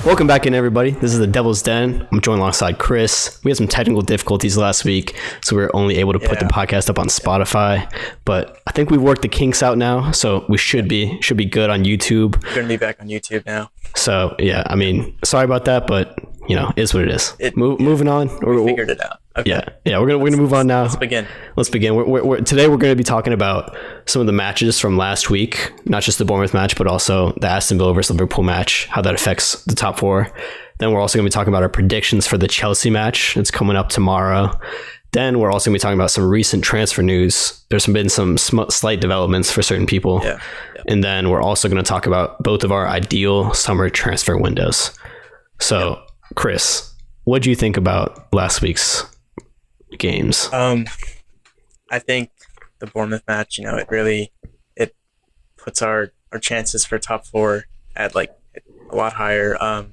Welcome back in, everybody. This is the Devil's Den. I'm joined alongside Chris. We had some technical difficulties last week, so we were only able to put the podcast up on Spotify. But I think we've worked the kinks out now, so we should be good on YouTube. We're going to be back on YouTube now. So, yeah, I mean, sorry about that, but, you know, it's what it is. Moving on. We figured it out. Okay. Yeah, we're gonna move on now. Let's begin. Today we're going to be talking about some of the matches from last week, not just the Bournemouth match, but also the Aston Villa versus Liverpool match, how that affects the top four. Then we're also going to be talking about our predictions for the Chelsea match. It's coming up tomorrow. Then we're also going to be talking about some recent transfer news. There's been some slight developments for certain people. Yeah. And then we're also going to talk about both of our ideal summer transfer windows. So, Chris, what do you think about last week's games? I think the Bournemouth match, it puts our chances for top four at like a lot higher. I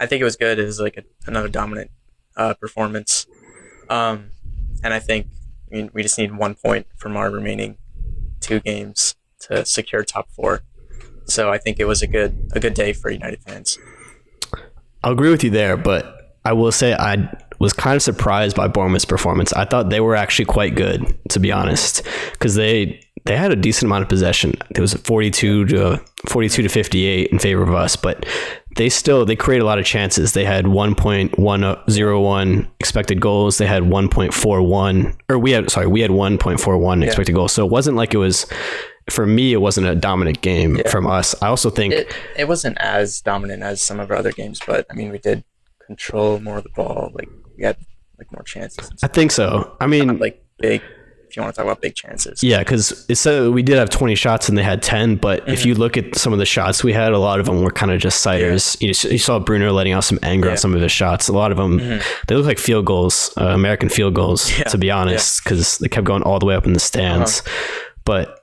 think it was good. It was like another dominant performance. And I think we just need 1 point from our remaining 2 games to secure top four. So I think it was a good day for United fans. I'll agree with you there, but I will say I was kind of surprised by Bournemouth's performance. I thought they were actually quite good, to be honest, because they had a decent amount of possession. It was 42 to 58 in favor of us, but they create a lot of chances. They had 1.101 expected goals. They had 1.41, or we had 1.41 expected goals. So it wasn't like it was. For me, it wasn't a dominant game from us. I also think it wasn't as dominant as some of our other games, but I mean, we did control more of the ball. Like we had like more chances. I think so. I mean, not like big. If you want to talk about big chances, yeah, because it said we did have 20 shots and they had 10. But if you look at some of the shots we had, a lot of them were kind of just sighters. You saw Bruno letting out some anger on some of his shots. A lot of them they look like field goals, American field goals, to be honest, because they kept going all the way up in the stands. But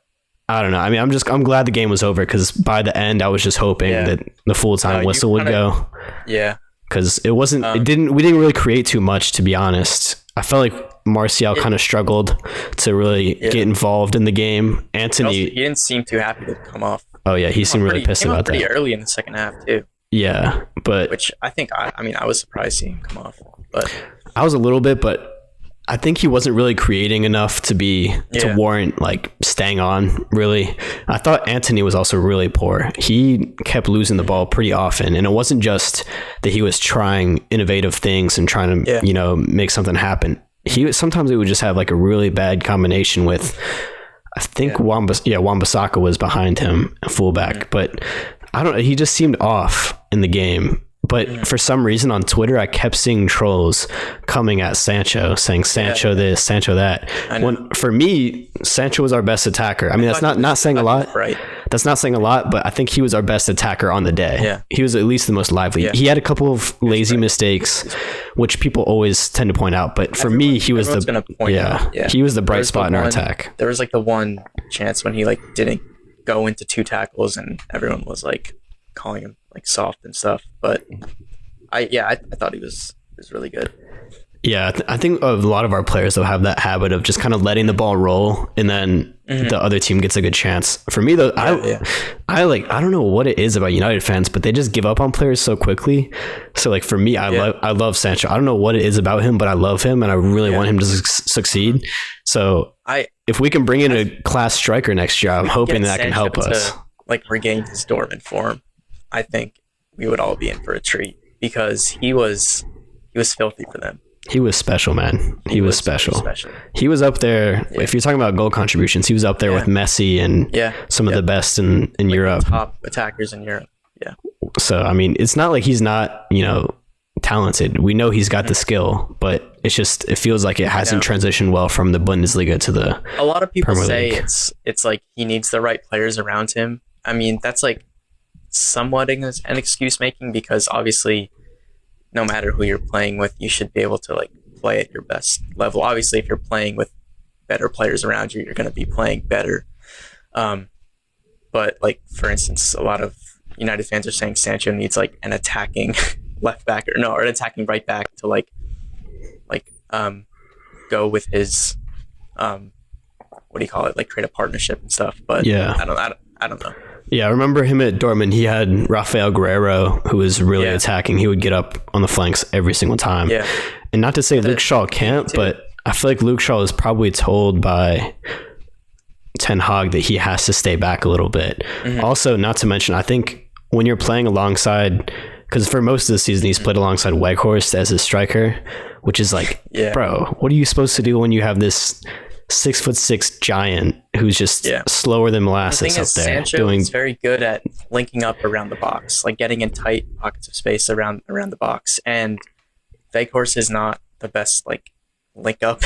I don't know. I mean, I'm glad the game was over, because by the end I was just hoping that the full time whistle would go. Yeah. Because it wasn't. We didn't really create too much, to be honest. I felt like Martial kind of struggled to really get involved in the game. Anthony, he didn't seem too happy to come off. Oh yeah, he seemed really pissed about that. Pretty early in the second half too. Yeah, but which I think I was surprised seeing him come off, but I was a little bit, but I think he wasn't really creating enough to warrant like staying on, really. I thought Anthony was also really poor. He kept losing the ball pretty often, and it wasn't just that he was trying innovative things and trying to make something happen. Sometimes he would just have like a really bad combination with, I think Wan-Bissaka was behind him, a fullback, but I don't know, he just seemed off in the game. But for some reason on Twitter, I kept seeing trolls coming at Sancho, saying Sancho this, Sancho that. When for me, Sancho was our best attacker. I mean, that's not saying a lot. Right. That's not saying a lot, but I think he was our best attacker on the day. Yeah. He was at least the most lively. Yeah. He had a couple of lazy mistakes, which people always tend to point out. But for me, he was he was the bright spot in our attack. There was like the one chance when he like didn't go into 2 tackles, and everyone was like calling him like soft and stuff, but I thought he was really good. Yeah, I think a lot of our players though have that habit of just kind of letting the ball roll, and then the other team gets a good chance. For me though, I don't know what it is about United fans, but they just give up on players so quickly. So like for me, I love Sancho. I don't know what it is about him, but I love him and I really want him to succeed. So if we can bring in a class striker next year, I'm hoping that can help us like regain his dormant form. I think we would all be in for a treat, because he was filthy for them. He was special, man. He was special. He was up there. Yeah. If you're talking about goal contributions, he was up there with Messi and some of the best in Europe. Top attackers in Europe. Yeah. So, I mean, it's not like he's not, talented. We know he's got the skill, but it feels like it hasn't transitioned well from the Bundesliga to the A lot of people Premier say League. it's like he needs the right players around him. I mean, that's like somewhat an excuse making, because obviously no matter who you're playing with, you should be able to like play at your best level. Obviously, if you're playing with better players around you, you're going to be playing better. But like, for instance, a lot of United fans are saying Sancho needs like an attacking left back or an attacking right back to like go with his what do you call it, like create a partnership and stuff. But I don't know. Yeah, I remember him at Dortmund. He had Rafael Guerrero, who was really attacking. He would get up on the flanks every single time. Yeah. And not to say Luke Shaw can't, but I feel like Luke Shaw is probably told by Ten Hag that he has to stay back a little bit. Also, not to mention, I think when you're playing alongside, because for most of the season he's played alongside Weghorst as his striker, which is like, bro, what are you supposed to do when you have this 6'6" giant who's just slower than molasses up there? Sancho is very good at linking up around the box, like getting in tight pockets of space around the box. And Weghorst is not the best like link up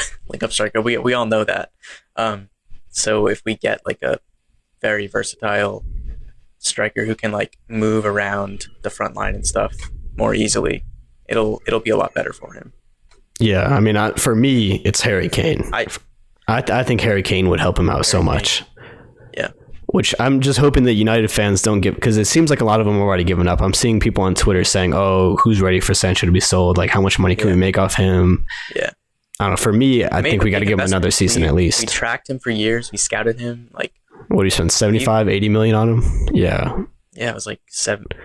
striker. We all know that. So if we get like a very versatile striker who can like move around the front line and stuff more easily, it'll be a lot better for him. Yeah, I mean, for me, it's Harry Kane. I think Harry Kane would help him out so much. Yeah. Which I'm just hoping that United fans don't give, because it seems like a lot of them have already given up. I'm seeing people on Twitter saying, "Oh, who's ready for Sancho to be sold? Like, how much money can we make off him?" Yeah. I don't know. For me, I think we got to give him another season at least. We tracked him for years. We scouted him. Like, what do you spend 75, 80 million on him? Yeah. Yeah, it was like 70,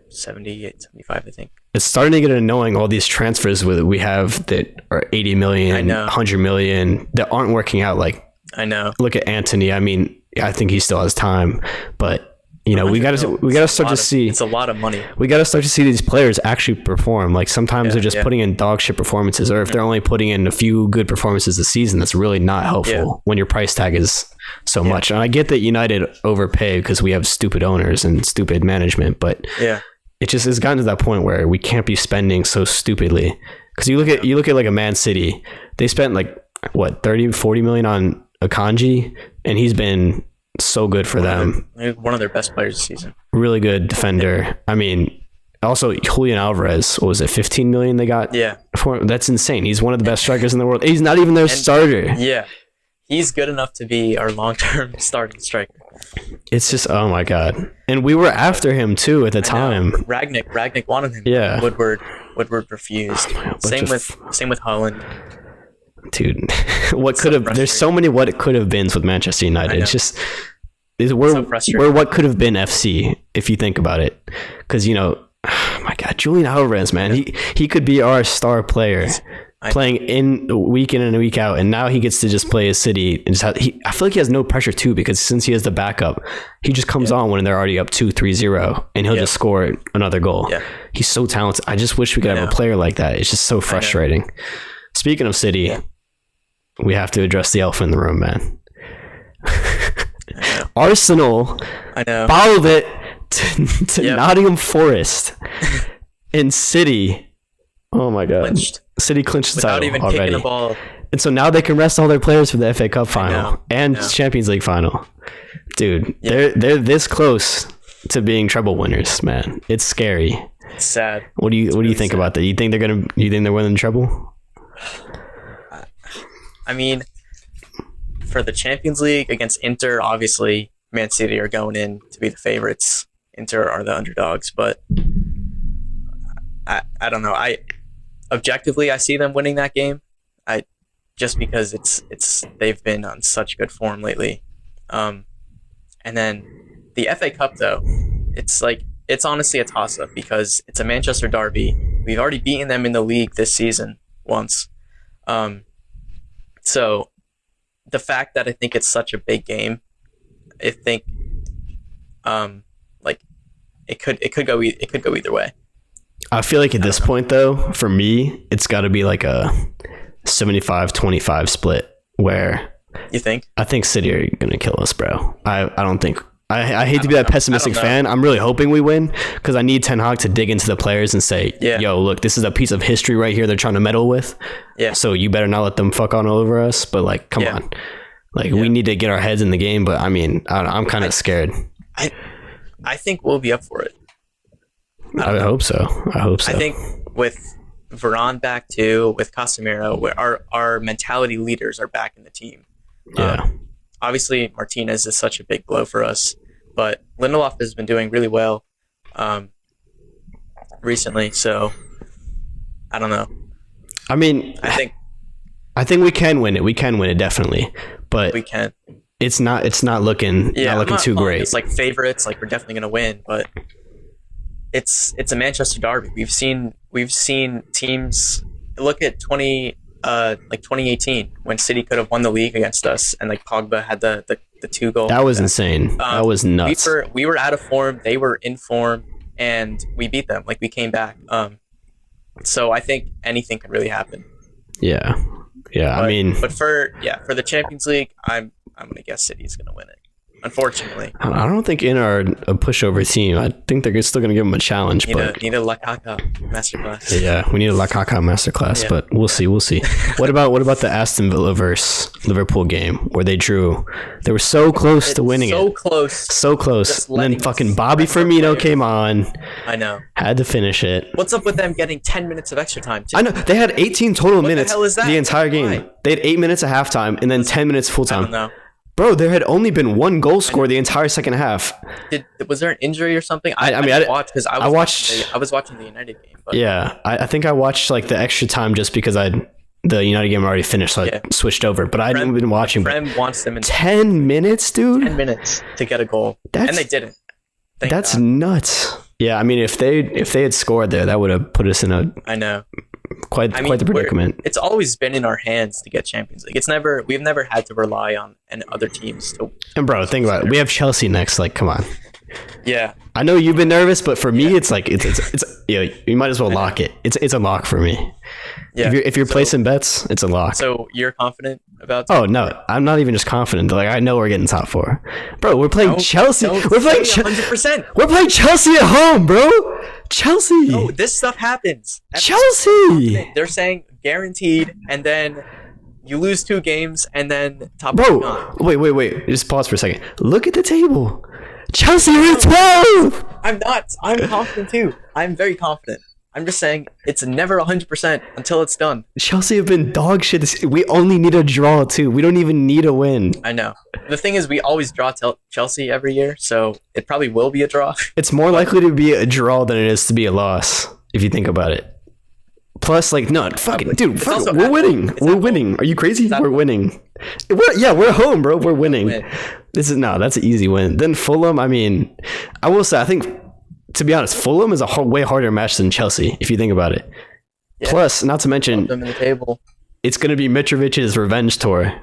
75, I think. It's starting to get annoying, all these transfers we have that are 80 million, 100 million that aren't working out. Like, I know. Look at Anthony. I mean, I think he still has time, but you know, we got to start to see. It's a lot of money. We got to start to see these players actually perform. Like sometimes they're just putting in dog shit performances, or if they're only putting in a few good performances this season, that's really not helpful when your price tag is so much. And I get that United overpay because we have stupid owners and stupid management, but it just has gotten to that point where we can't be spending so stupidly. Because you look at like a Man City, they spent like what 30-40 million on Akanji, and he's been so good for them. One of their best players this season. Really good defender. I mean, also Julian Alvarez, what was it, 15 million they got? Yeah. That's insane. He's one of the best strikers in the world. He's not even their starter. Yeah. He's good enough to be our long-term starting striker. It's just, oh my God. And we were after him too at the time. Ragnick wanted him. Yeah. Woodward refused. Same with Holland. Dude, there's so many what it could have been with Manchester United. It's just, we're what could have been FC if you think about it. Because, you know, oh my God, Julian Alvarez, man, he could be our star player playing in week in and week out, and now he gets to just play his City and I feel like he has no pressure too, because since he has the backup, he just comes on when they're already up 2-3-0 and he'll just score another goal. He's so talented. I just wish we could have a player like that. It's just so frustrating. Speaking of City, we have to address the elephant in the room, man. Arsenal followed it to Nottingham Forest and City. Oh my God. City clinched the title even already. Kicking the ball. And so now they can rest all their players for the FA Cup final and Champions League final. Dude, they're this close to being treble winners, man. It's scary. It's sad. What do you think about that? You think they're winning the treble? I mean, for the Champions League against Inter, obviously Man City are going in to be the favorites. Inter are the underdogs, but I don't know. Objectively, I see them winning that game. Just because it's they've been on such good form lately. And then the FA Cup, though, it's honestly a toss-up because it's a Manchester derby. We've already beaten them in the league this season once. So the fact that I think it's such a big game, I think it could go either way. I feel like at this point, though, for me, it's got to be like a 75-25 split where you think? I think City are going to kill us, bro. I don't think. I hate to be that pessimistic fan. I'm really hoping we win because I need Ten Hag to dig into the players and say, yo, look, this is a piece of history right here they're trying to meddle with. Yeah. So you better not let them fuck on over us. But, like, come on. Like, we need to get our heads in the game. But, I mean, I'm kind of scared. I think we'll be up for it. I hope so. I think with Varane back too, with Casemiro, where our mentality leaders are back in the team. Yeah. Obviously, Martinez is such a big blow for us, but Lindelof has been doing really well recently. So I don't know. I mean, I think we can win it. We can win it definitely, but we can. it's not looking too great. It's like favorites, like we're definitely gonna win, but it's a Manchester derby. We've seen teams look at 2018 when City could have won the league against us, and like Pogba had the 2 goals. That was insane. That was nuts. We were out of form. They were in form, and we beat them. Like we came back. So I think anything could really happen. Yeah. But for the Champions League, I'm gonna guess City's gonna win it. Unfortunately, I don't think in a pushover team. I think they're still gonna give them a challenge. Need a Lakaka masterclass. Yeah, we need a Lakaka masterclass, but we'll see. What about the Aston Villa versus Liverpool game where they drew? They were so close to winning so close. And then fucking Bobby Firmino came on. I know. Had to finish it. What's up with them getting 10 minutes of extra time too? I know they had 18 total minutes the hell is that? The entire game. Why? They had 8 minutes at halftime and then 10 minutes full time. I don't know. Bro, there had only been one goal scored the entire second half. Was there an injury or something? I was watching the United game. But. Yeah, I think I watched like the extra time just because the United game already finished, so I switched over. But I hadn't been watching. Prem wants them in 10 minutes, dude. 10 minutes to get a goal, and they didn't. That's nuts. Yeah, I mean, if they had scored there, that would have put us in quite the predicament. It's always been in our hands to get Champions League. We've never had to rely on other teams to. And bro, think about it. We have Chelsea next. Like, come on. Yeah. I know you've been nervous, but for me, it's like it's you might as well lock it. It's a lock for me. Yeah. If you're placing bets, it's a lock. So you're confident about? Oh no, I'm not even just confident. Like I know we're getting top 4, bro. We're playing Chelsea. We're playing 100%. We're playing Chelsea at home, bro. Chelsea. No, this stuff happens. Chelsea. They're saying guaranteed, and then you lose 2 games, and then top. Bro, wait. Just pause for a second. Look at the table. Chelsea are 12. I'm not. I'm confident too. I'm very confident. I'm just saying it's never 100% until it's done. Chelsea have been dog shit. We only need a draw too. We don't even need a win. I know. The thing is, we always draw Chelsea every year, so it probably will be a draw. It's more likely to be a draw than it is to be a loss, if you think about it. Plus, like, no, fucking, dude, we're winning. We're winning. Are you crazy? We're winning. We're home, bro. We're winning. That's an easy win. Then Fulham, I mean, I will say, I think, to be honest, Fulham is a way harder match than Chelsea, if you think about it. Yeah. Plus, not to mention, them in the table. It's going to be Mitrovic's revenge tour.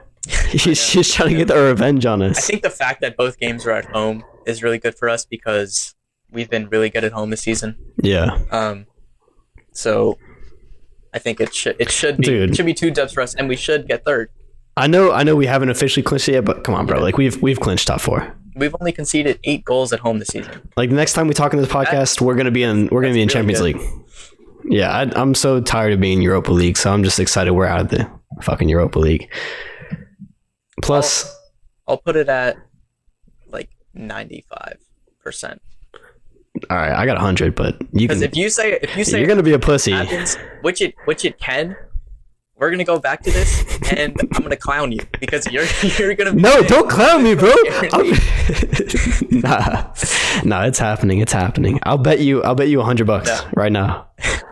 He's trying to get the revenge on us. I think the fact that both games are at home is really good for us because we've been really good at home this season. Yeah. So I think it should be 2 dubs for us, and we should get third. I know we haven't officially clinched it yet, but come on, bro. Like we've clinched top 4. We've only conceded 8 goals at home this season. Like next time we talk in this podcast, we're gonna be in really Champions League. Yeah, I'm so tired of being in Europa League, so I'm just excited we're out of the fucking Europa League. Plus, I'll put it at like 95%. All right, I got 100, but because if you say you're gonna be a pussy, happens, which it can. We're gonna go back to this, and I'm gonna clown you because you're gonna. No, don't clown me, bro. Nah, it's happening. It's happening. I'll bet you $100 right now.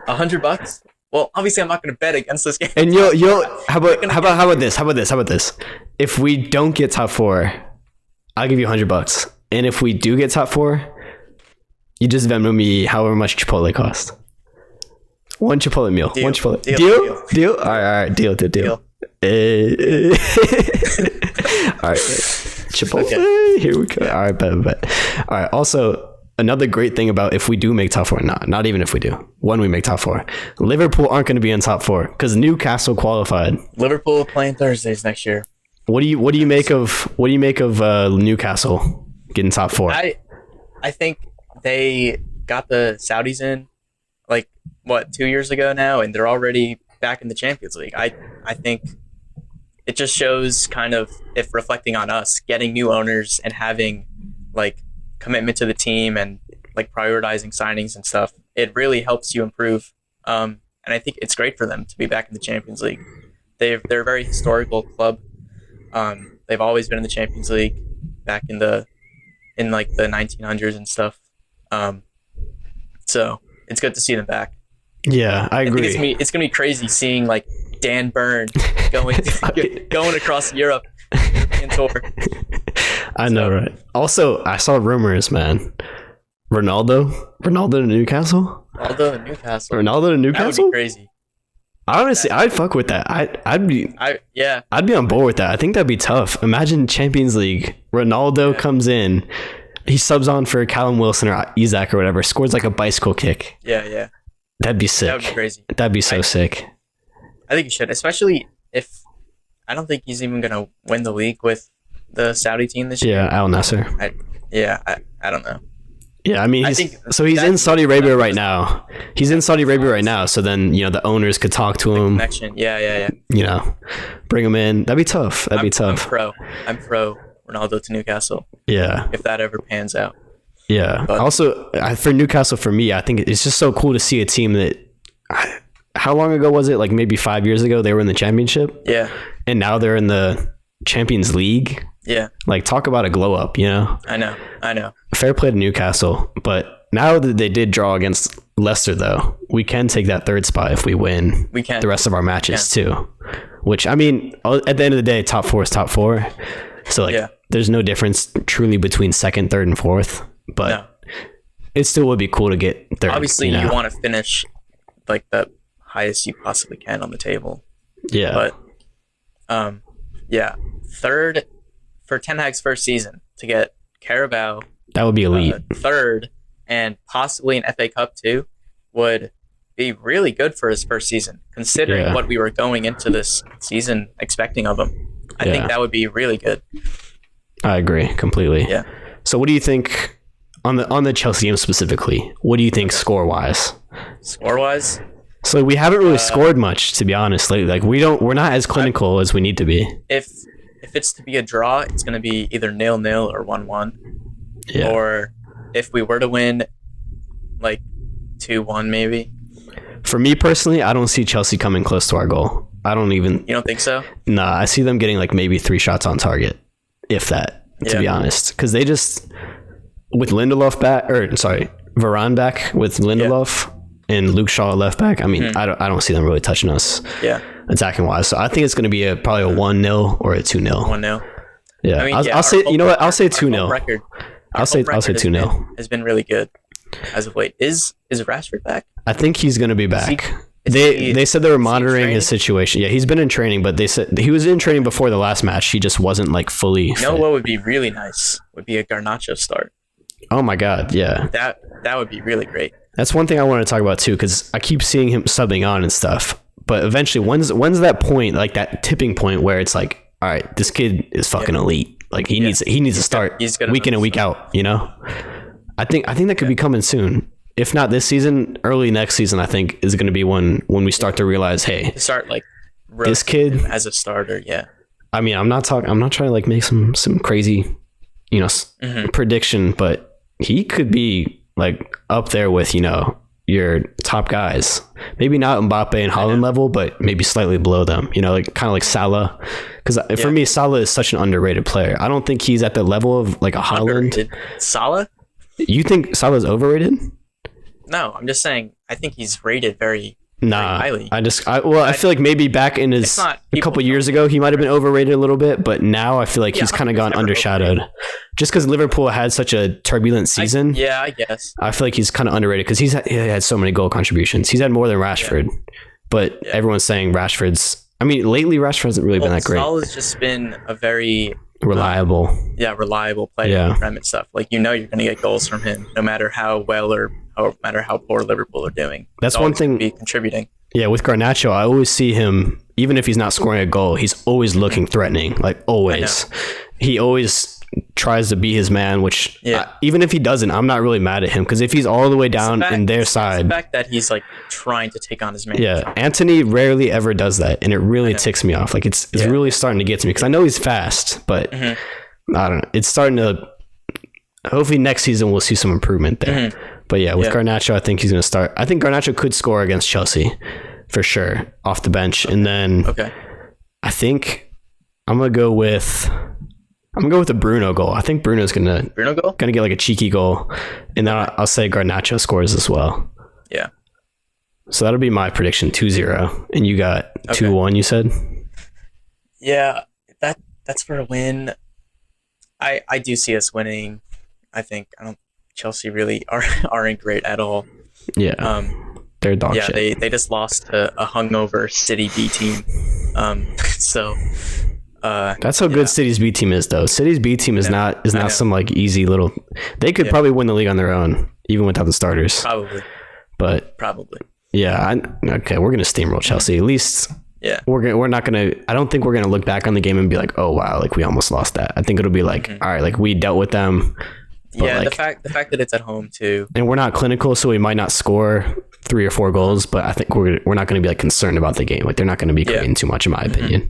$100? Well, obviously, I'm not gonna bet against this game. And you'll how about this? If we don't get top 4, I'll give you $100. And if we do get top 4, you just Venmo me however much Chipotle cost. One Chipotle meal. Deal. One Chipotle. Deal? All right. Deal. All right. Chipotle. Okay. Here we go. All right, bet. All right. Also, another great thing about if we do make top 4, not even if we do, when we make top 4, Liverpool aren't going to be in top 4 because Newcastle qualified. Liverpool playing Thursdays next year. What do you make of Newcastle getting top 4? I think they got the Saudis in 2 years ago now, and they're already back in the Champions League. I think it just shows kind of, if reflecting on us, getting new owners and having commitment to the team and prioritizing signings and stuff. It really helps you improve. And I think it's great for them to be back in the Champions League. They're a very historical club. They've always been in the Champions League back in the 1900s and stuff. So it's good to see them back. Yeah, I agree. I think it's gonna be crazy seeing Dan Burn going across Europe and tour. I know, right? Also, I saw rumors, man. Ronaldo to Newcastle. Ronaldo to Newcastle. That would be crazy. Honestly, I'd fuck with that. I'd be on board with that. I think that'd be tough. Imagine Champions League. Ronaldo comes in, he subs on for Callum Wilson or Isaac or whatever, scores like a bicycle kick. Yeah. That'd be sick. That would be crazy. That'd be so sick. I think he should, especially if I don't think he's even gonna win the league with the Saudi team this year. Yeah, Al Nassr. I don't know. Yeah, I mean, he's in Saudi Arabia right now. He's in Saudi Arabia right now. So then, the owners could talk to him. Connection. Yeah. Bring him in. That'd be tough. I'm pro Ronaldo to Newcastle. Yeah. If that ever pans out. Yeah. But also, for Newcastle, for me, I think it's just so cool to see a team that. How long ago was it? Like maybe 5 years ago, they were in the championship. Yeah. And now they're in the Champions League. Yeah. Like, talk about a glow up, I know. Fair play to Newcastle. But now that they did draw against Leicester, though, we can take that third spot if we win the rest of our matches, too. Which, I mean, at the end of the day, top four is top four. So, there's no difference truly between second, third, and fourth. But it still would be cool to get third. Obviously, you want to finish, like, the highest you possibly can on the table. Yeah. But, third for Ten Hag's first season to get Carabao. That would be elite. Third, and possibly an FA Cup too, would be really good for his first season, considering what we were going into this season expecting of him. I think that would be really good. I agree completely. Yeah. So what do you think on the Chelsea game specifically? What do you think score-wise? Score-wise? So we haven't really scored much, to be honest, lately. Like we're not as clinical as we need to be. If it's to be a draw, it's going to be either 0-0 or 1-1. Yeah. Or if we were to win, like 2-1 maybe. For me personally, I don't see Chelsea coming close to our goal. I don't even. You don't think so? Nah, I see them getting like maybe 3 shots on target, if that. To be honest, because they just with Varane back with Lindelof and Luke Shaw left back. I mean, I don't see them really touching us. Yeah. Attacking wise, so I think it's going to be probably a 1-0 or a 2-0. 1-0. Yeah, I mean, I'll say. You know what? I'll say 2-0. I'll say 2-0. Has been really good as of late. Is Rashford back? I think he's going to be back. They said they were monitoring his situation. Yeah, he's been in training, but they said he was in training before the last match. He just wasn't like fully. You know what would be really nice would be a Garnacho start. Oh my god, yeah. That would be really great. That's one thing I want to talk about too, because I keep seeing him subbing on and stuff. But eventually, when's that point, like that tipping point where it's like, all right, this kid is fucking elite. Like he needs to start week in and week out. I think that could be coming soon. If not this season, early next season, I think is going to be when we start to realize, hey, start like this kid as a starter. Yeah. I mean, I'm not trying to like make some crazy, prediction, but he could be like up there with your top guys. Maybe not Mbappe and Haaland level, but maybe slightly below them. Like kind of like Salah, because for me, Salah is such an underrated player. I don't think he's at the level of like a Haaland. Salah? You think Salah's overrated? No, I'm just saying. I think he's rated very highly. I feel like maybe back in his a couple years ago, he might have been overrated a little bit, but now I feel like he's kind of gone undershadowed. Just because Liverpool had such a turbulent season. I guess. I feel like he's kind of underrated because he had so many goal contributions. He's had more than Rashford, but everyone's saying Rashford's. I mean, lately Rashford hasn't really been that great. Salah's just been a very reliable player in the Prem and stuff. Like you're going to get goals from him, no matter how well or no matter how poor Liverpool are doing. That's one thing. Be contributing. Yeah, with Garnacho, I always see him. Even if he's not scoring a goal, he's always looking threatening. Like always, he always tries to be his man. Which even if he doesn't, I'm not really mad at him because if he's all the way down in their side, the fact that he's like trying to take on his man. Yeah, Antony rarely ever does that, and it really ticks me off. Like it's really starting to get to me because I know he's fast, but I don't know. It's starting to. Hopefully next season we'll see some improvement there. But yeah, with Garnacho, I think he's going to start. I think Garnacho could score against Chelsea for sure off the bench, and then I think I'm gonna go with the Bruno goal. I think Bruno's gonna get like a cheeky goal, and then I'll say Garnacho scores as well. Yeah. So that'll be my prediction, 2-0, and you got 2-1. You said. Yeah, that's for a win. I do see us winning. I don't Chelsea really aren't great at all. Yeah. They're dog shit. They just lost to a hungover City B team. So that's how good City's B team is, though. City's B team is not some like easy little. They could probably win the league on their own, even without the starters. Probably. Yeah. Okay, we're gonna steamroll Chelsea. At least. Yeah. We're not gonna. I don't think we're gonna look back on the game and be like, oh wow, like we almost lost that. I think it'll be like, all right, like we dealt with them. Yeah, like, the fact that it's at home too, and we're not clinical, so we might not score 3 or 4 goals, but I think we're not going to be like concerned about the game. Like they're not going to be creating too much, in my opinion.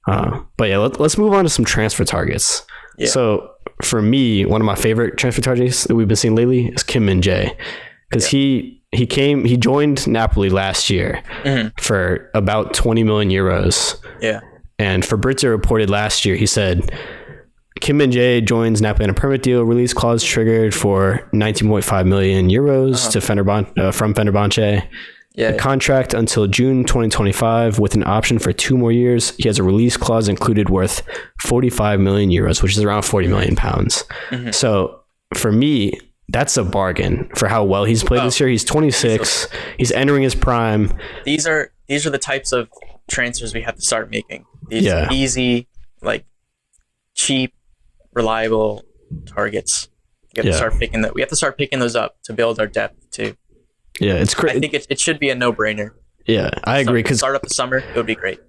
But yeah, let's move on to some transfer targets. Yeah. So for me, one of my favorite transfer targets that we've been seeing lately is Kim Min-Jae, because he joined Napoli last year for about 20 million euros. Yeah, and Fabrizio reported last year, he said, Kim Min-Jae joins Napoli on a permit deal. Release clause triggered for 19.5 million euros to from Fenerbahce. Yeah, the contract until June 2025 with an option for 2 more years. He has a release clause included worth 45 million euros, which is around 40 million pounds. So for me, that's a bargain for how well he's played this year. He's 26. He's entering his prime. These are the types of transfers we have to start making. These easy, like cheap, reliable targets. We have to start picking those up to build our depth too. Yeah, it's crazy. I think it should be a no-brainer. Yeah, I agree. Because start up the summer, it would be great.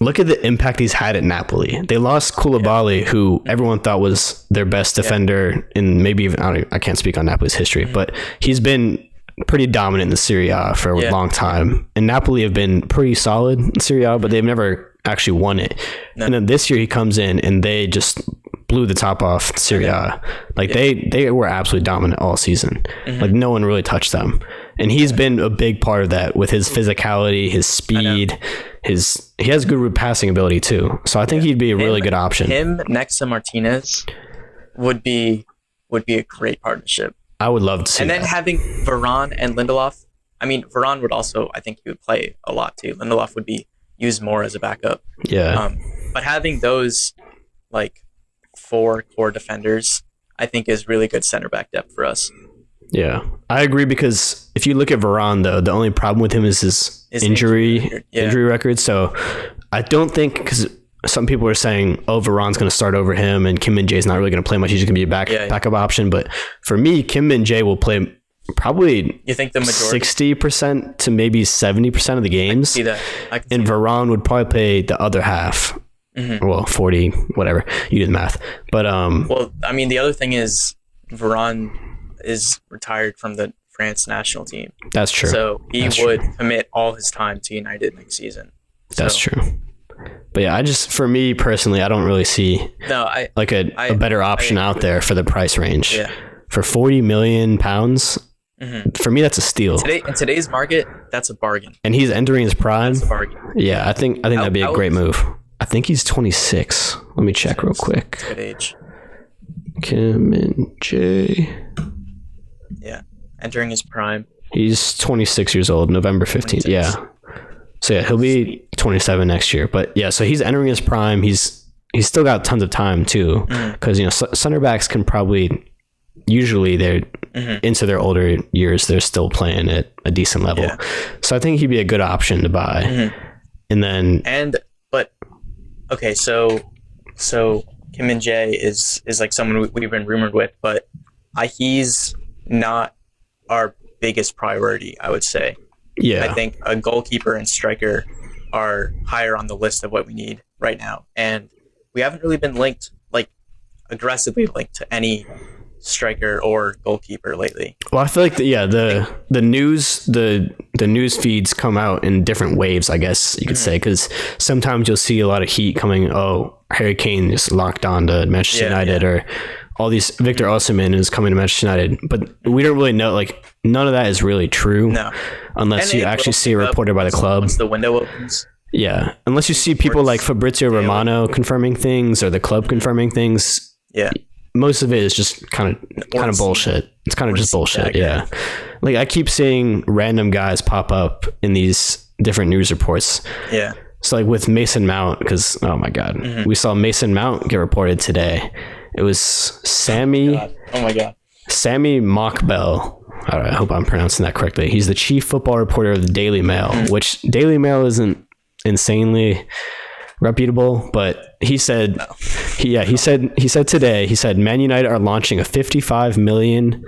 Look at the impact he's had at Napoli. They lost Koulibaly, who everyone thought was their best defender in maybe even I can't speak on Napoli's history, but he's been pretty dominant in the Serie A for a long time. And Napoli have been pretty solid in Serie A, but they've never actually won it. No. And then this year he comes in and they just blew the top off Serie A. Like they were absolutely dominant all season. Like no one really touched them. And he's been a big part of that with his physicality, his speed, he has good passing ability too. So I think he'd be a really good option. Him next to Martinez would be a great partnership. I would love to see. And then having Varane and Lindelof. I mean, Varane would also, I think he would play a lot too. Lindelof would be used more as a backup. Yeah. But having those like 4 core defenders, I think is really good center back depth for us. Yeah, I agree, because if you look at Varane, though, the only problem with him is his injury record. So I don't think, because some people are saying, oh, Varane's going to start over him and Kim Min-Jae is not really going to play much. He's just going to be a backup option. But for me, Kim Min-Jae will play probably you think the majority 60% to maybe 70% of the games. I can see that. And Varane would probably play the other half. Well, 40, whatever. You do the math. But well, I mean, the other thing is Varane is retired from the France national team. That's true. So he would commit all his time to United next season. That's true. But yeah, for me personally, I don't really see a better option out there for the price range. Yeah. For 40 million pounds, for me, that's a steal. In today's market, that's a bargain. And he's entering his prime. That's a bargain. Yeah, I think that'd be a great move. I think he's 26. Let me check real quick. Good age. Kim Min-Jae. Yeah, entering his prime. He's 26 years old, November 15th. 26. Yeah. So yeah, he'll be 27 next year. But yeah, so he's entering his prime. He's still got tons of time too, because center backs can probably usually they're into their older years. They're still playing at a decent level. Yeah. So I think he'd be a good option to buy. Okay, so Kim Min-Jae is like someone we've been rumored with, but he's not our biggest priority, I would say. Yeah. I think a goalkeeper and striker are higher on the list of what we need right now. And we haven't really been aggressively linked to any striker or goalkeeper lately. Well, I feel like the news feeds come out in different waves, I guess you could say, because sometimes you'll see a lot of heat coming. Oh, Harry Kane is locked on to Manchester United, or all these Victor Osimhen is coming to Manchester United, but we don't really know. Like none of that is really true, unless you actually see a reporter by the club. Once the window opens. Yeah, unless you see people like Fabrizio Romano confirming things or the club confirming things. Yeah. Most of it is just kind of bullshit. It's kind of just bullshit. Yeah. Like I keep seeing random guys pop up in these different news reports. Yeah. So like with Mason Mount, because oh my God, we saw Mason Mount get reported today, It was Sammy. Oh my god. Sammy Mockbell. I hope I'm pronouncing that correctly. He's the chief football reporter of the Daily Mail, which Daily Mail isn't insanely reputable, but he said, he said today, Man United are launching a £55 million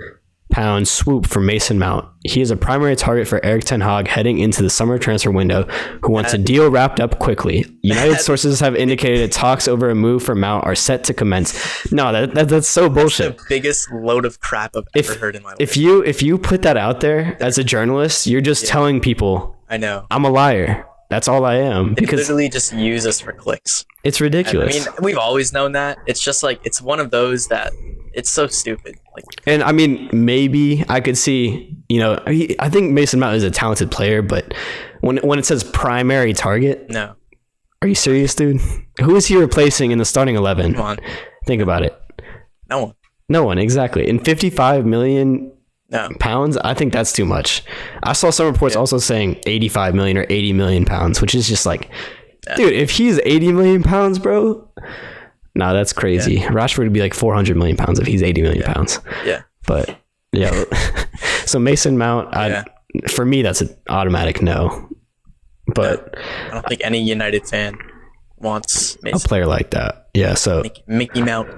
swoop for Mason Mount. He is a primary target for Erik ten Hag heading into the summer transfer window, who wants a deal wrapped up quickly. United sources have indicated that talks over a move for Mount are set to commence. No, that's so bullshit. That's the biggest load of crap I've ever heard in my life. If you put that out there as a journalist, you're just telling people, I know, I'm a liar. That's all I am. They literally just use us for clicks. It's ridiculous. And, I mean, we've always known that. It's just like, it's one of those that it's so stupid. Like, and I mean, maybe I could see, I think Mason Mount is a talented player, but when it says primary target, no. Are you serious, dude? Who is he replacing in the starting 11? Come on. Think about it. No one, exactly. In 55 million pounds, I think that's too much. I saw some reports also saying 85 million or 80 million pounds, which is just like, dude, if he's 80 million pounds, bro, nah, that's crazy. Rashford would be like 400 million pounds if he's 80 million pounds. Yeah. But yeah. So Mason Mount, for me, that's an automatic no. But I don't think any United fan wants Mason. A player like that. Yeah. So Mickey Mount.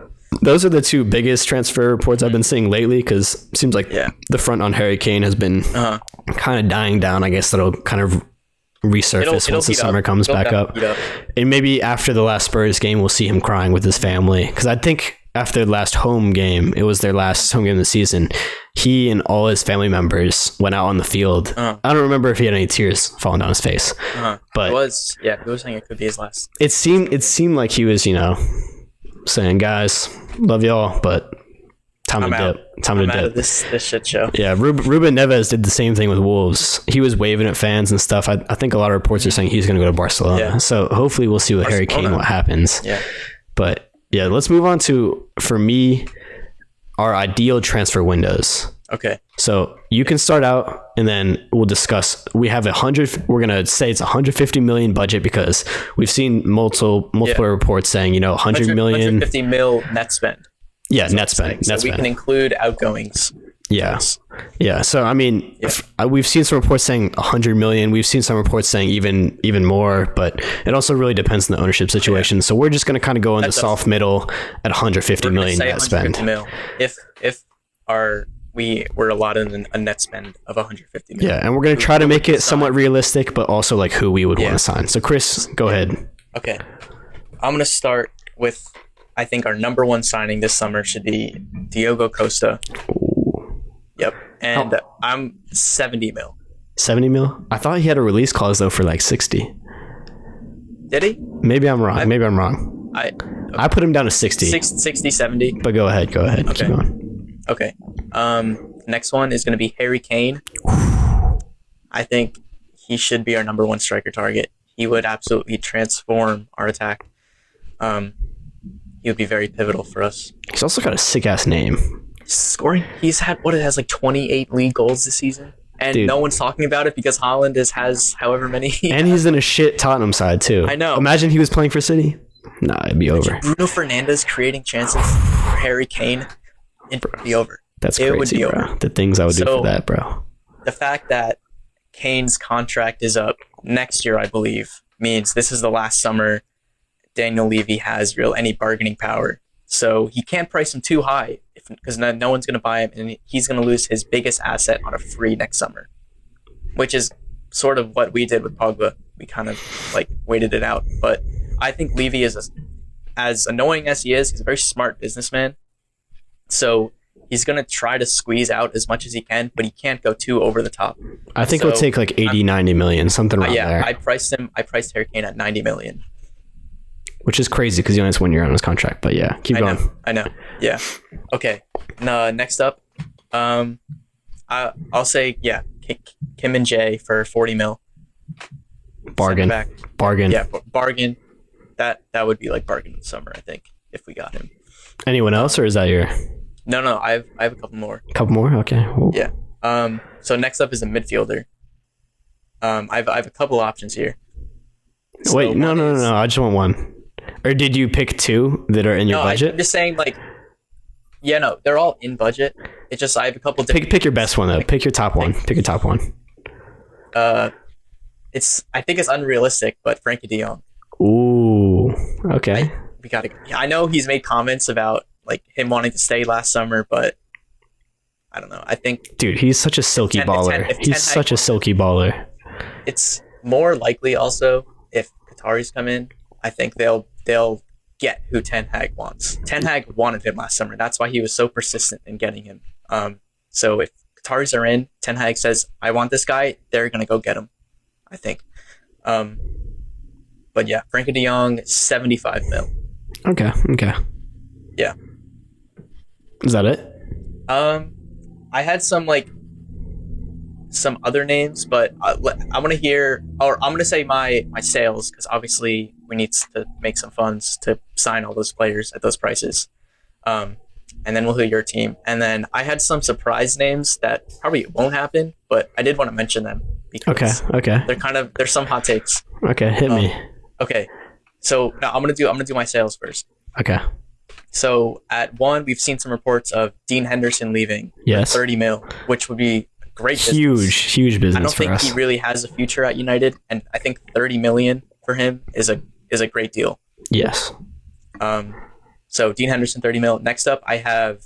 Those are the two biggest transfer reports I've been seeing lately, because it seems like the front on Harry Kane has been kind of dying down. I guess that'll kind of resurface once the summer comes back up. And maybe after the last Spurs game, we'll see him crying with his family. Because I think after the last home game, it was their last home game of the season, he and all his family members went out on the field. I don't remember if he had any tears falling down his face. But it was saying it could be his last. It seemed like he was, saying, guys, love y'all, but time to dip. Time to dip. Out of this shit show. Yeah, Ruben Neves did the same thing with Wolves. He was waving at fans and stuff. I think a lot of reports are saying he's going to go to Barcelona. Yeah. So hopefully we'll see with Harry Kane what happens. Yeah. But yeah, let's move on to, for me, our ideal transfer windows. Okay. So you can start out, and then we'll discuss. We have we're going to say it's 150 million budget, because we've seen multiple reports saying, 100 million. 150 mil net spend. Yeah, net spend. So we can include outgoings. Yeah. Yeah. So, I mean, we've seen some reports saying 100 million. We've seen some reports saying even more, but it also really depends on the ownership situation. Yeah. So we're just going to kind of go in the soft middle at 150 million net spend. Mil. If we're allotted a net spend of 150 million. Yeah, and we're going to try to make it somewhat realistic, but also like who we would want to sign. So Chris, go ahead. Okay. I'm going to start with, I think our number one signing this summer should be Diogo Costa. Ooh. Yep. And I'm 70 mil. 70 mil? I thought he had a release clause though for like 60. Did he? Maybe I'm wrong. I put him down to 60. 60, 70. But go ahead. Okay. Keep going. Okay. Next one is going to be Harry Kane. I think he should be our number one striker target. He would absolutely transform our attack. He would be very pivotal for us. He's also got a sick ass name. Scoring. He's had like 28 league goals this season. And no one's talking about it because Haaland has however many. And he's in a shit Tottenham side too. I know. Imagine he was playing for City. Nah, it'd be over. Bruno Fernandes creating chances for Harry Kane. It'd be over. That's crazy, bro. Over. The things I would do for that, bro. The fact that Kane's contract is up next year, I believe, means this is the last summer Daniel Levy has any bargaining power. So he can't price him too high because no one's going to buy him, and he's going to lose his biggest asset on a free next summer, which is sort of what we did with Pogba. We kind of waited it out. But I think Levy is, as annoying as he is, he's a very smart businessman. So he's going to try to squeeze out as much as he can, but he can't go too over the top. I think it'll take like 80, 90 million, something around there. I priced Harry Kane at 90 million. Which is crazy because he only has 1 year on his contract, but yeah, keep going. I know. Yeah. Okay. Next up, I'll say, Kim Min-Jae for 40 mil. Bargain. Yeah, bargain. That would be like bargain in the summer, I think, if we got him. Anyone else, or is that your... No, I have a couple more. Couple more? Okay. Ooh. Yeah. So next up is a midfielder. I have a couple options here. Wait, no. I just want one. Or did you pick two that are in your budget? I'm just saying, Yeah, no, they're all in budget. It's just I have a couple different. Pick your best one though. Pick your top one. Pick your top one. I think it's unrealistic, but Frankie De Jong. Ooh, okay. I know he's made comments about like him wanting to stay last summer, but I don't know. I think, dude, he's such a silky baller. He's such a silky baller. It's more likely also if Qataris come in, I think they'll get who Ten Hag wants. Ten Hag wanted him last summer. That's why he was so persistent in getting him. So if Qataris are in, Ten Hag says, I want this guy, they're going to go get him, I think. But yeah, Frankie De Jong, 75 mil. Okay. Yeah. Is that it? I had some other names, but I want to hear, or I'm going to say my sales, because obviously we need to make some funds to sign all those players at those prices. And then we'll hear your team. And then I had some surprise names that probably won't happen, but I did want to mention them because okay. they're some hot takes. Okay, hit me. Okay. So now I'm gonna do my sales first. Okay. So at one, we've seen some reports of Dean Henderson leaving. Yes. 30 mil, which would be great business. Huge business. I don't think he really has a future at United, and I think 30 million for him is a great deal. Yes. So Dean Henderson, 30 mil. Next up, I have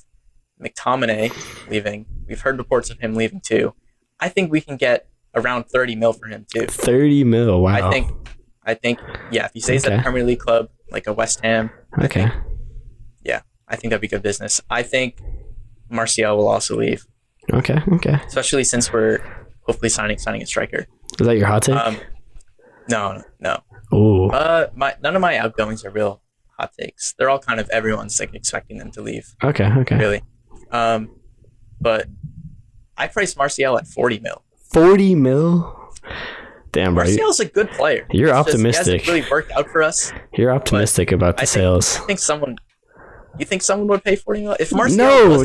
McTominay leaving. We've heard reports of him leaving too. I think we can get around 30 mil for him too. 30 mil. Wow. I think, yeah, if he stays at a Premier League club like a West Ham, I think that'd be good business. I think Martial will also leave. Okay. Especially since we're hopefully signing a striker. Is that your hot take? No. Ooh. None of my outgoings are real hot takes. They're all kind of everyone's like expecting them to leave. Okay. Really. But I priced Martial at 40 mil. 40 mil? Damn, bro. Martial's a good player. You're optimistic. He hasn't really worked out for us. You're optimistic about the sales. You think someone would pay 40 mil? If Martial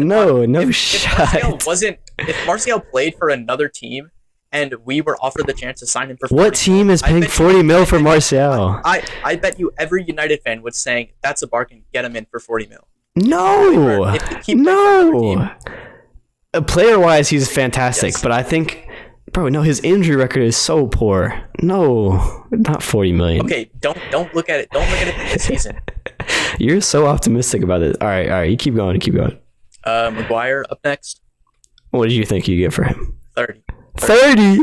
if Martial played for another team and we were offered the chance to sign him for 40 what team is paying 40 mil for Martial? I bet you every United fan would say that's a bargain, get him in for 40 mil. No. Player-wise, he's fantastic, but I think, bro, no, his injury record is so poor. No, not 40 million. Okay, don't look at it. Don't look at it this season. You're so optimistic about it. All right. You keep going. Maguire up next. What did you think you get for him? 30. 30?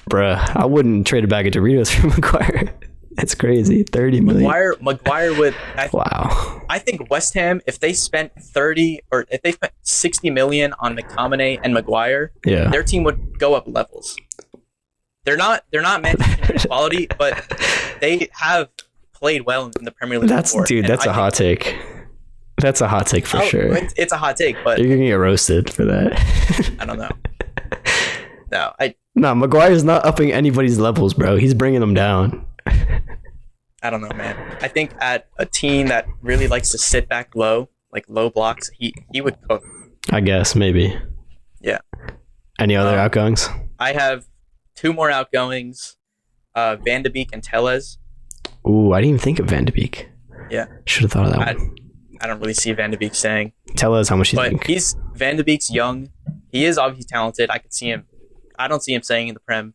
Bruh, I wouldn't trade a bag of Doritos for Maguire. That's crazy. 30 million. Maguire would. Wow. I think West Ham, if they spent 30 or if they spent 60 million on McTominay and Maguire, their team would go up levels. They're not Manchester quality, but they have played well in the Premier League. That's a hot take. That's a hot take for sure. It's a hot take, but you're gonna get roasted for that. I don't know. No, Maguire's not upping anybody's levels, bro. He's bringing them down. I don't know, man. I think at a team that really likes to sit back low, like low blocks, he would cook. I guess, maybe. Yeah. Any other outgoings? I have 2 more outgoings, Van de Beek and Tellez. Ooh, I didn't even think of Van de Beek. Yeah. Should have thought of that one. I don't really see Van de Beek staying. Tellez how much you think. But Van de Beek's young. He is obviously talented. I could see him. I don't see him staying in the Prem.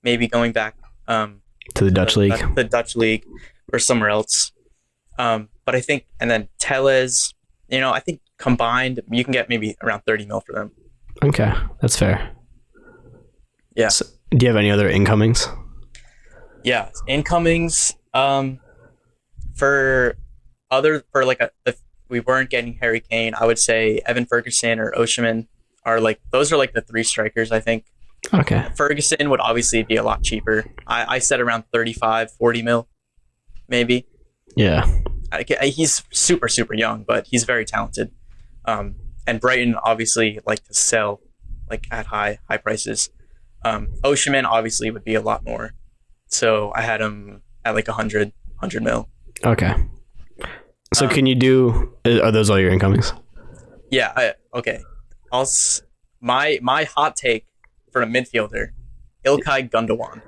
Maybe going back to the Dutch league. The Dutch league or somewhere else. But I think, and then Tellez, I think combined, you can get maybe around 30 mil for them. Okay, that's fair. Yeah. So, do you have any other incomings? Yeah, incomings. If we weren't getting Harry Kane, I would say Evan Ferguson or Osimhen those are like the 3 strikers, I think. Okay. Ferguson would obviously be a lot cheaper. I said around 35, 40 mil, maybe. Yeah. He's super, super young, but he's very talented. And Brighton obviously like to sell at high prices. Osimhen obviously would be a lot more. So I had him at 100 mil. Okay. So can you are those all your incomings? Yeah. Okay. My hot take for a midfielder, Ilkay Gundogan.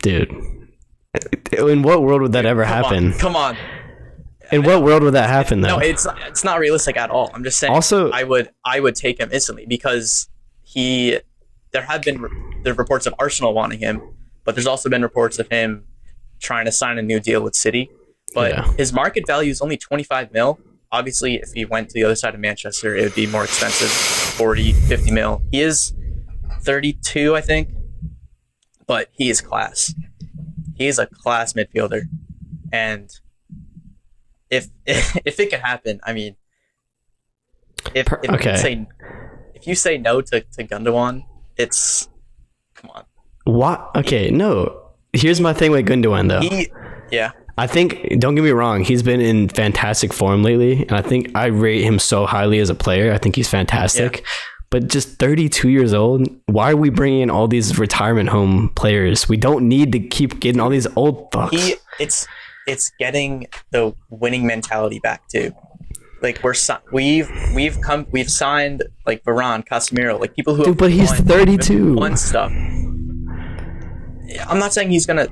Dude. In what world would that ever happen? Come on. In what world would that happen, though? No, it's not realistic at all. I'm just saying. Also, I would take him instantly because there have been the reports of Arsenal wanting him, but there's also been reports of him trying to sign a new deal with City. But his market value is only 25 mil. Obviously, if he went to the other side of Manchester, it would be more expensive, 40, 50 mil. He is 32, I think, but he is class. He is a class midfielder, and if it could happen, I mean, if you say no to Gundogan, it's come on. What? Okay, no. Here's my thing with Gundogan, though. I think, don't get me wrong, he's been in fantastic form lately, and I think I rate him so highly as a player. I think he's fantastic. Yeah. But just 32 years old, why are we bringing in all these retirement home players? We don't need to keep getting all these old fucks. It's getting the winning mentality back too. Like we've signed like Varane, Casemiro, like people who have but he's 32. Won stuff. I'm not saying he's gonna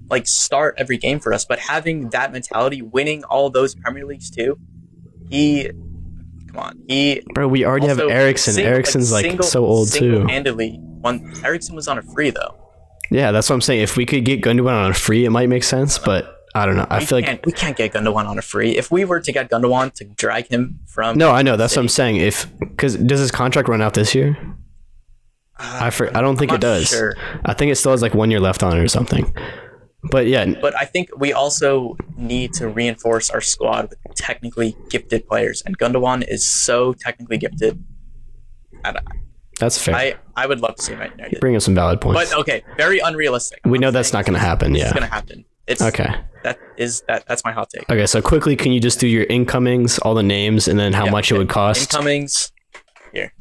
like start every game for us, but having that mentality, winning all those Premier Leagues too, Bro, we already have Eriksen. Eriksen's so old too. Single-handedly, Eriksen was on a free though. Yeah, that's what I'm saying. If we could get Gundogan on a free, it might make sense, but I don't know. I feel like we can't get Gundogan on a free. If we were to get Gundogan to drag him from... No, I know. That's what I'm saying. Because does his contract run out this year? I don't think it does. Sure. I think it still has like 1 year left on it or something. But yeah. But I think we also need to reinforce our squad with technically gifted players. And Gundogan is so technically gifted. That's fair. I would love to see him at United. Bring us some valid points. But okay, very unrealistic. We know that's not going to happen. Yeah. It's going to happen. Okay. That's my hot take. Okay, so quickly, can you just do your incomings, all the names, and then how much it would cost? Incomings. Here,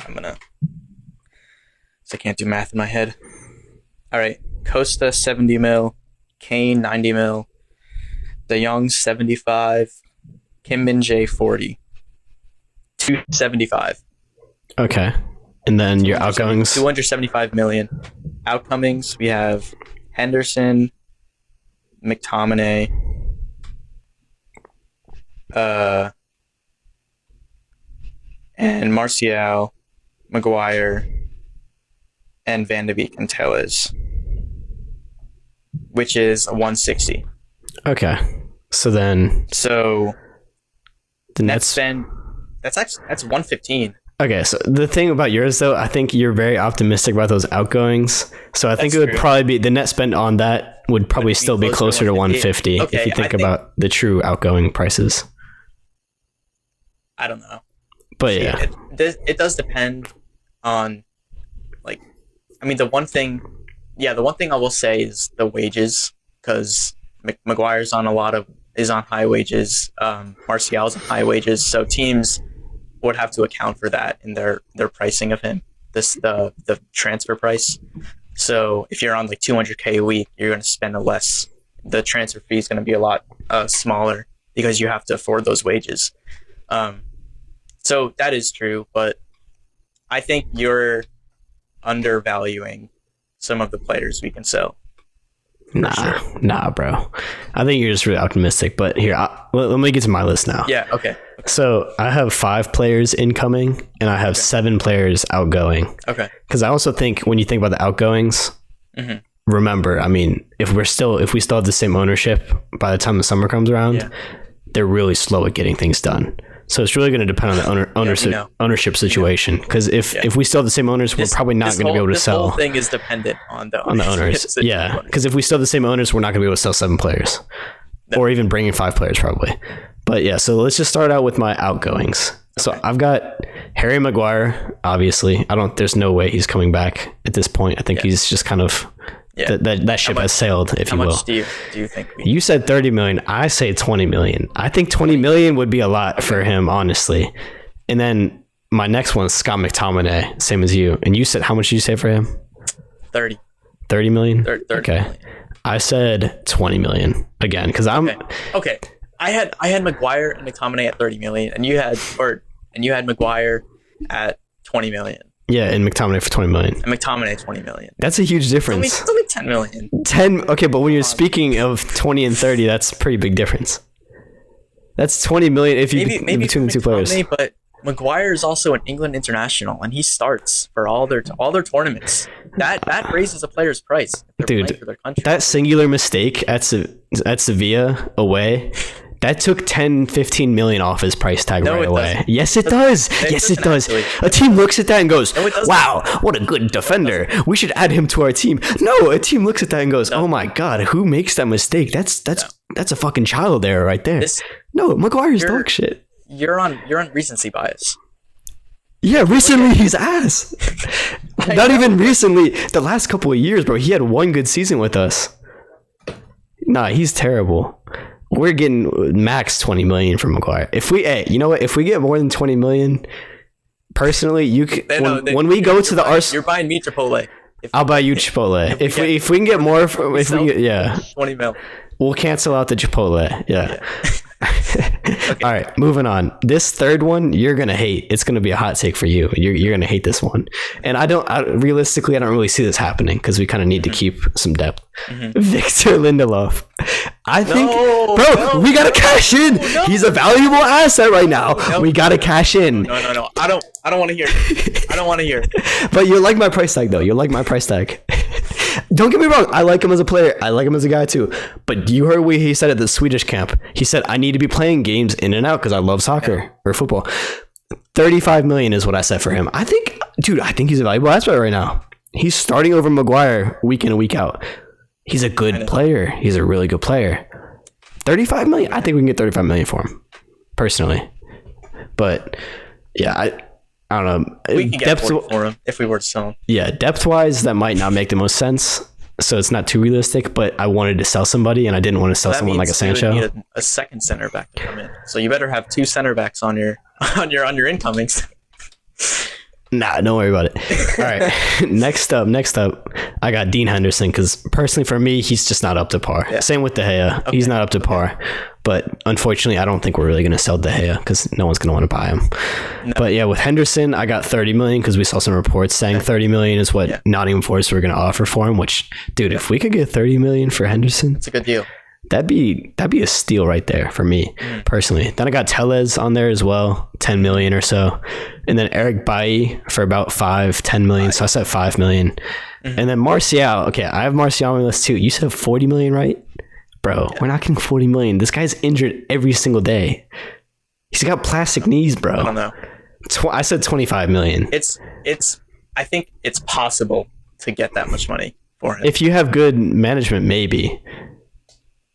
so I can't do math in my head. All right, Costa 70 mil, Kane 90 mil, De Jong 75, Kim Min-Jae 40, 275. Okay, and then your outgoings 275 million. Outcomings we have Henderson, McTominay, and Martial, Maguire, and Van de Beek and Tellez, which is 160. Okay, so the net spend that's 115. Okay, so the thing about yours, though, I think you're very optimistic about those outgoings. So I think it would probably be the net spend on that would probably still be closer to 150 if you think about the true outgoing prices. I don't know. But yeah. It does depend on, like, I mean, the one thing I will say is the wages, because Maguire's is on high wages. Martial's on high wages. So teams would have to account for that in their pricing of him, the transfer price. So if you're on like 200K a week, you're going to spend less. The transfer fee is going to be a lot smaller because you have to afford those wages. So that is true, but I think you're undervaluing some of the players we can sell. Nah, bro. I think you're just really optimistic. But here, let me get to my list now. Yeah, okay. So I have 5 players incoming, and I have 7 players outgoing. Okay. Because I also think when you think about the outgoings, remember, I mean, if we still have the same ownership by the time the summer comes around, they're really slow at getting things done. So it's really going to depend on the ownership situation. Because if we still have the same owners, we're probably not going to be able to sell. The whole thing is dependent on the owners. Yeah, because if we still have the same owners, we're not going to be able to sell 7 players, or even bring in 5 players probably. But yeah, so let's just start out with my outgoings. Okay. So I've got Harry Maguire. Obviously, there's no way he's coming back at this point. I think he's just kind of that ship has sailed, if you will. How much do you think? You said 30 million. I say 20 million. I think 20 million would be a lot for him, honestly. And then my next one's Scott McTominay, same as you. And you said, how much did you say for him? 30. 30 million? 30 okay. Million. I said 20 million again, because I'm okay. I had Maguire and McTominay at 30 million, and you had Maguire at 20 million. Yeah, and McTominay for 20 million. And McTominay 20 million. That's a huge difference. It's only 10 million. 10. Okay, but when you're speaking of 20 and 30, that's a pretty big difference. That's 20 million if you maybe between the two players. But Maguire is also an England international, and he starts for all their tournaments. That raises a player's price. If they're playing for their country. That singular mistake at Sevilla away, that took 10-15 million off his price tag right away. Doesn't. Yes, it does. Yes, it does. Actually. A team looks at that and goes, "Wow, what a good defender. We should add him to our team." No, a team looks at that and goes, "Oh my God, who makes that mistake? That's a fucking child error right there." No, Maguire's dog shit. You're on recency bias. Yeah, recently he's ass. Not even recently. The last couple of years, bro. He had one good season with us. Nah, he's terrible. We're getting max 20 million from Maguire. If we get more than 20 million, personally, when we go to the Arsenal, you're buying me Chipotle. I'll buy you Chipotle. If we can get more, 20 mil. We'll cancel out the Chipotle. Yeah. Okay. All right, moving on. This third one you're gonna hate. It's gonna be a hot take for you. You're gonna hate this one. And realistically, I don't really see this happening because we kind of need to keep some depth. Victor Lindelof. I think, we gotta cash in. He's a valuable asset right now. We gotta cash in. No. I don't want to hear it. I don't want to hear it. But you like my price tag, though. You like my price tag. Don't get me wrong. I like him as a player. I like him as a guy, too. But you heard what he said at the Swedish camp. He said, I need to be playing games in and out because I love soccer or football. 35 million is what I said for him. I think he's a valuable asset right now. He's starting over Maguire week in and week out. He's a good player. He's a really good player. 35 million? I think we can get 35 million for him, personally. But, yeah, I don't know. We can get 40 for him if we were to sell him. Yeah, depth-wise, that might not make the most sense. So it's not too realistic, but I wanted to sell somebody, and I didn't want to sell someone like a Sancho. You need a second center back to come in. So you better have two center backs on your incomings. Nah, don't worry about it. All right. Next up, I got Dean Henderson because personally for me, he's just not up to par. Yeah. Same with De Gea. Okay. He's not up to par. But unfortunately, I don't think we're really going to sell De Gea because no one's going to want to buy him. No. But yeah, with Henderson, I got 30 million because we saw some reports saying 30 million is what Nottingham Forest were going to offer for him, which, dude, if we could get 30 million for Henderson, it's a good deal. That'd be a steal right there for me personally. Then I got Tellez on there as well, 10 million or so. And then Eric Bailly for about 10 million. So I said 5 million. And then Martial. Okay, I have Martial on my list too. You said 40 million, right? Bro, we're not getting 40 million. This guy's injured every single day. He's got plastic knees, bro. I don't know. I said 25 million. I think it's possible to get that much money for him. If you have good management, maybe.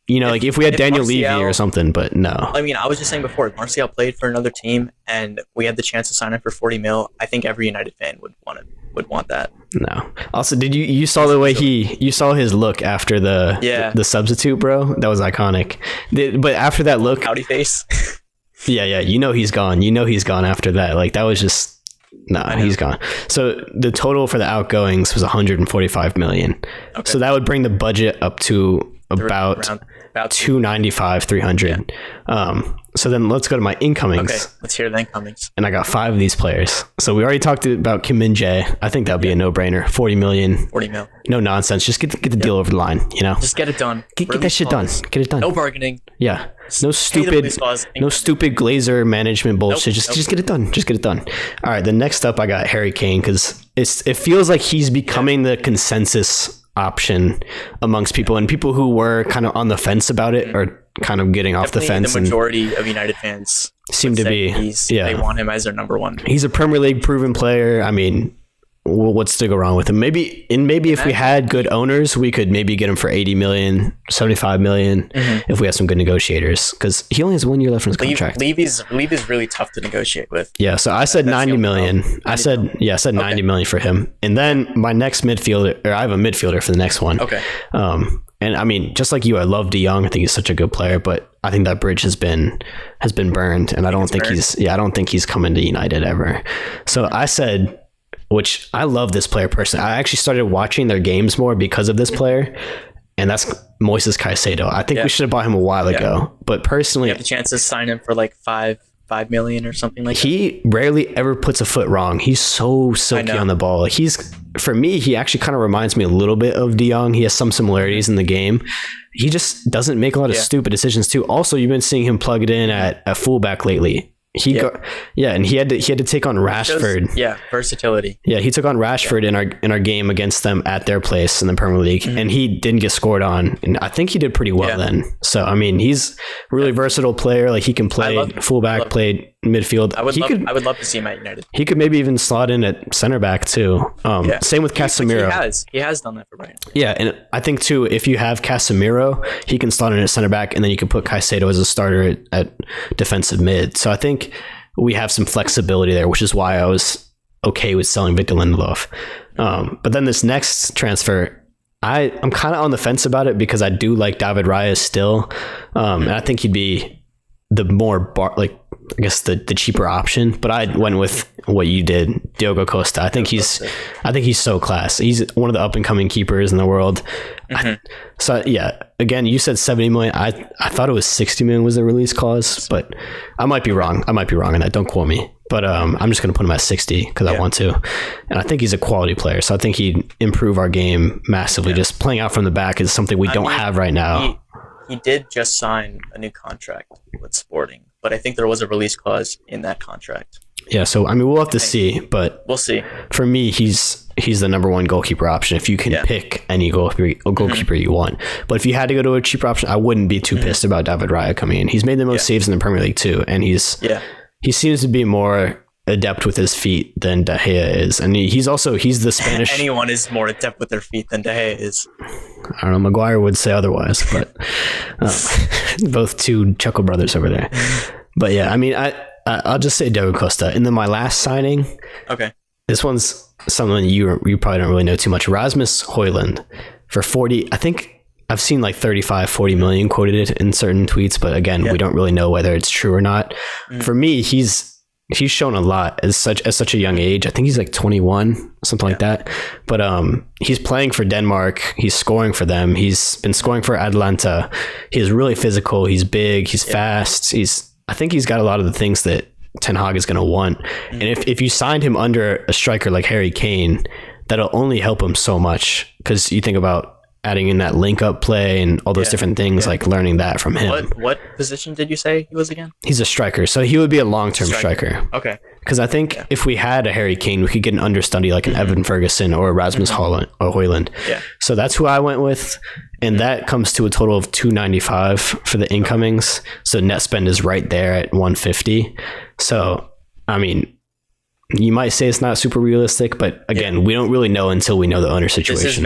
You know, like if we had Daniel Levy or something, but no. I mean, I was just saying before, if Martial played for another team and we had the chance to sign him for 40 mil, I think every United fan would want that. No. Also, did you saw the way you saw his look after the substitute, bro? That was iconic. But after that look, pouty face. Yeah, you know he's gone. You know he's gone after that. Like that was just he's gone. So the total for the outgoings was 145 million. Okay. So that would bring the budget up to about 295, 300. Yeah. So then let's go to my incomings. Okay, let's hear the incomings. And I got 5 of these players. So we already talked about Min-Jae. I think that would be a no-brainer. 40 million. 40 mil. No nonsense. Just get the deal over the line, you know? Just get it done. Get that shit done. Get it done. No bargaining. Yeah. No stupid Glazer management bullshit. Just get it done. Just get it done. All right, then next up I got Harry Kane because it feels like he's becoming the consensus option amongst people, and people who were kind of on the fence about it are kind of getting off the fence. The majority of United fans seem to be. They want him as their number one. He's a Premier League proven player. I mean, what's to go wrong with him? Maybe if we had good owners, we could maybe get him for 80 million, 75 million if we had some good negotiators, because he only has 1 year left in his contract. Levy's really tough to negotiate with. Yeah, so I said 90 million. I said 90 million for him. And then my next midfielder, or I have a midfielder for the next one. Okay. And I mean, just like you, I love De Jong. I think he's such a good player, but I think that bridge has been burned, and I don't think he's coming to United ever. So I said, which I love this player personally. I actually started watching their games more because of this player, and that's Moises Caicedo. I think we should have bought him a while ago, but personally, you have the chance to sign him for like 5 million or something like that. He rarely ever puts a foot wrong. He's so silky on the ball. He's for me, he actually kind of reminds me a little bit of De Jong. He has some similarities in the game. He just doesn't make a lot of stupid decisions too. Also, you've been seeing him plug it in at fullback lately. And he had to take on Rashford. Versatility. Yeah, he took on Rashford in our game against them at their place in the Premier League, and he didn't get scored on. And I think he did pretty well then. So I mean, he's a really versatile player. Like he can play fullback, play midfield. I would love to see him at United. He could maybe even slot in at center back too. Same with Casemiro. He has done that for Brighton. Yeah, and I think too, if you have Casemiro, he can slot in at center back, and then you can put Caicedo as a starter at defensive mid. So I think we have some flexibility there, which is why I was okay with selling Victor Lindelof. But then this next transfer, I'm kind of on the fence about it because I do like David Raya still, and I think he'd be the more the cheaper option. But I went with what you did, Diogo Costa. I think he's so class. He's one of the up and coming keepers in the world. Again, you said 70 million. I thought it was 60 million was the release clause, but I might be wrong. On that. Don't quote me. But I'm just going to put him at 60 because I want to. And I think he's a quality player. So I think he'd improve our game massively. Just playing out from the back is something we don't have right now. He did just sign a new contract with Sporting, but I think there was a release clause in that contract. Yeah, so I mean, we'll have to see, but we'll see. For me, he's the number one goalkeeper option if you can pick any goalkeeper you want. But if you had to go to a cheaper option, I wouldn't be too pissed about David Raya coming in. He's made the most saves in the Premier League too, and he seems to be more adept with his feet than De Gea is, and he's the Spanish. Anyone is more adept with their feet than De Gea is. I don't know. Maguire would say otherwise, but both two Chuckle brothers over there. But yeah, I mean, I'll just say Diogo Costa. And then my last signing. Okay. This one's something you probably don't really know too much. Rasmus Højlund for 40. I think I've seen like 35, 40 million quoted in certain tweets, but again, we don't really know whether it's true or not. For me, he's shown a lot at such a young age. I think he's like 21, something like that. But he's playing for Denmark. He's scoring for them. He's been scoring for Atalanta. He's really physical. He's big. He's fast. I think he's got a lot of the things that Ten Hag is going to want. And if you signed him under a striker like Harry Kane, that'll only help him so much, because you think about adding in that link up play and all those different things, like learning that from him. What position did you say he was again? He's a striker, so he would be a long-term striker. Okay. Because I think if we had a Harry Kane, we could get an understudy like an Evan Ferguson or a Rasmus Højlund. Yeah. So that's who I went with, and that comes to a total of 295 for the incomings. So net spend is right there at 150. So I mean, you might say it's not super realistic, but again, we don't really know until we know the owner situation.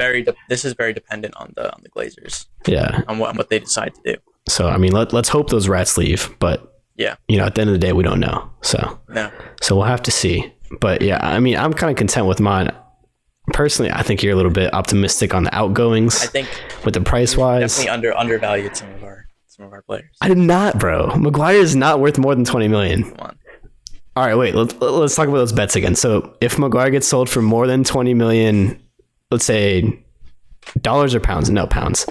This is very dependent on the Glazers. Yeah. On what they decide to do. So I mean, let's hope those rats leave, but at the end of the day, we don't know. So we'll have to see. But yeah, I mean, I'm kind of content with mine. Personally, I think you're a little bit optimistic on the outgoings. I think with the price wise, definitely undervalued some of our players. I did not, bro. Maguire is not worth more than 20 million. Come on. All right, wait. Let's talk about those bets again. So if Maguire gets sold for more than 20 million, let's say dollars or pounds? No, pounds.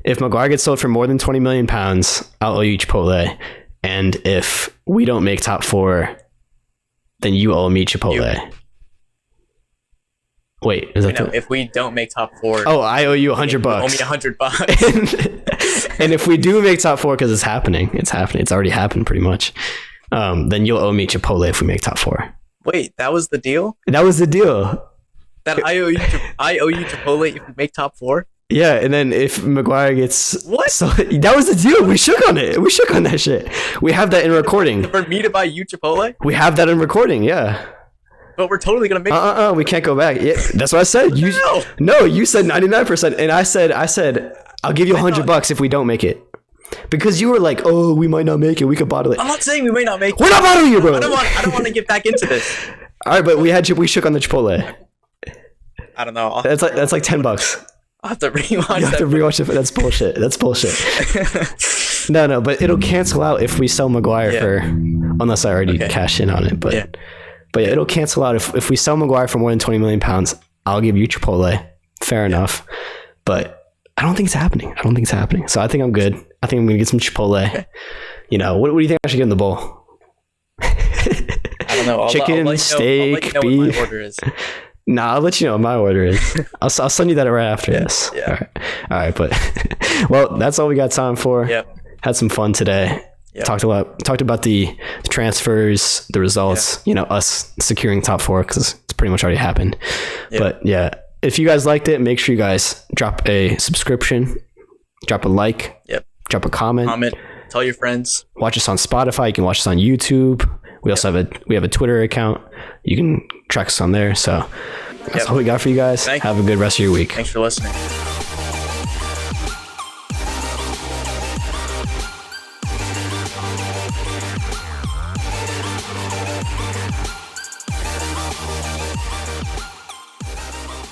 If Maguire gets sold for more than 20 million pounds, I'll owe you Chipotle. And if we don't make top four, then you owe me Chipotle. Wait, is that if we don't make top four? Oh, I owe you $100. You owe me $100. And if we do make top four, because it's happening. It's already happened pretty much. Then you'll owe me Chipotle if we make top four. Wait, that was the deal? That was the deal. That I owe you Chipotle if we make top four? Yeah, and then if Maguire gets... What? So that was the deal. We shook on it. We shook on that shit. We have that in recording. For me to buy you Chipotle? We have that in recording, yeah. But we're totally going to make... we can't go back. Yeah, that's what I said. No, you said 99%. And I said, I'll give you $100 if we don't make it. Because you were like, oh, we might not make it. We could bottle it. I'm not saying we may not make it. We're not bottling you, bro. I don't want to get back into this. All right, but we shook on the Chipotle. I don't know. That's like $10. I'll have to rewatch. You have to rewatch it. That's bullshit. That's bullshit. No, but it'll cancel out if we sell Maguire for, unless I already cash in on it. But yeah, it'll cancel out if we sell Maguire for more than 20 million pounds. I'll give you Chipotle. Fair enough. But I don't think it's happening. So I think I'm good. I think I'm gonna get some Chipotle. Okay. You know, what do you think I should get in the bowl? I don't know. Chicken, steak, beef. What my order is. Nah, I'll let you know what my order is. I'll send you that right after this. Yeah. All right. But well, that's all we got time for. Yep. Had some fun today. Yep. Talked about the transfers, the results. Us securing top 4 because it's pretty much already happened. Yep. But yeah, if you guys liked it, make sure you guys drop a subscription, drop a like, drop a comment. Tell your friends. Watch us on Spotify. You can watch us on YouTube. We also have a Twitter account. You can track us on there. So that's all we got for you guys. Have a good rest of your week. Thanks for listening.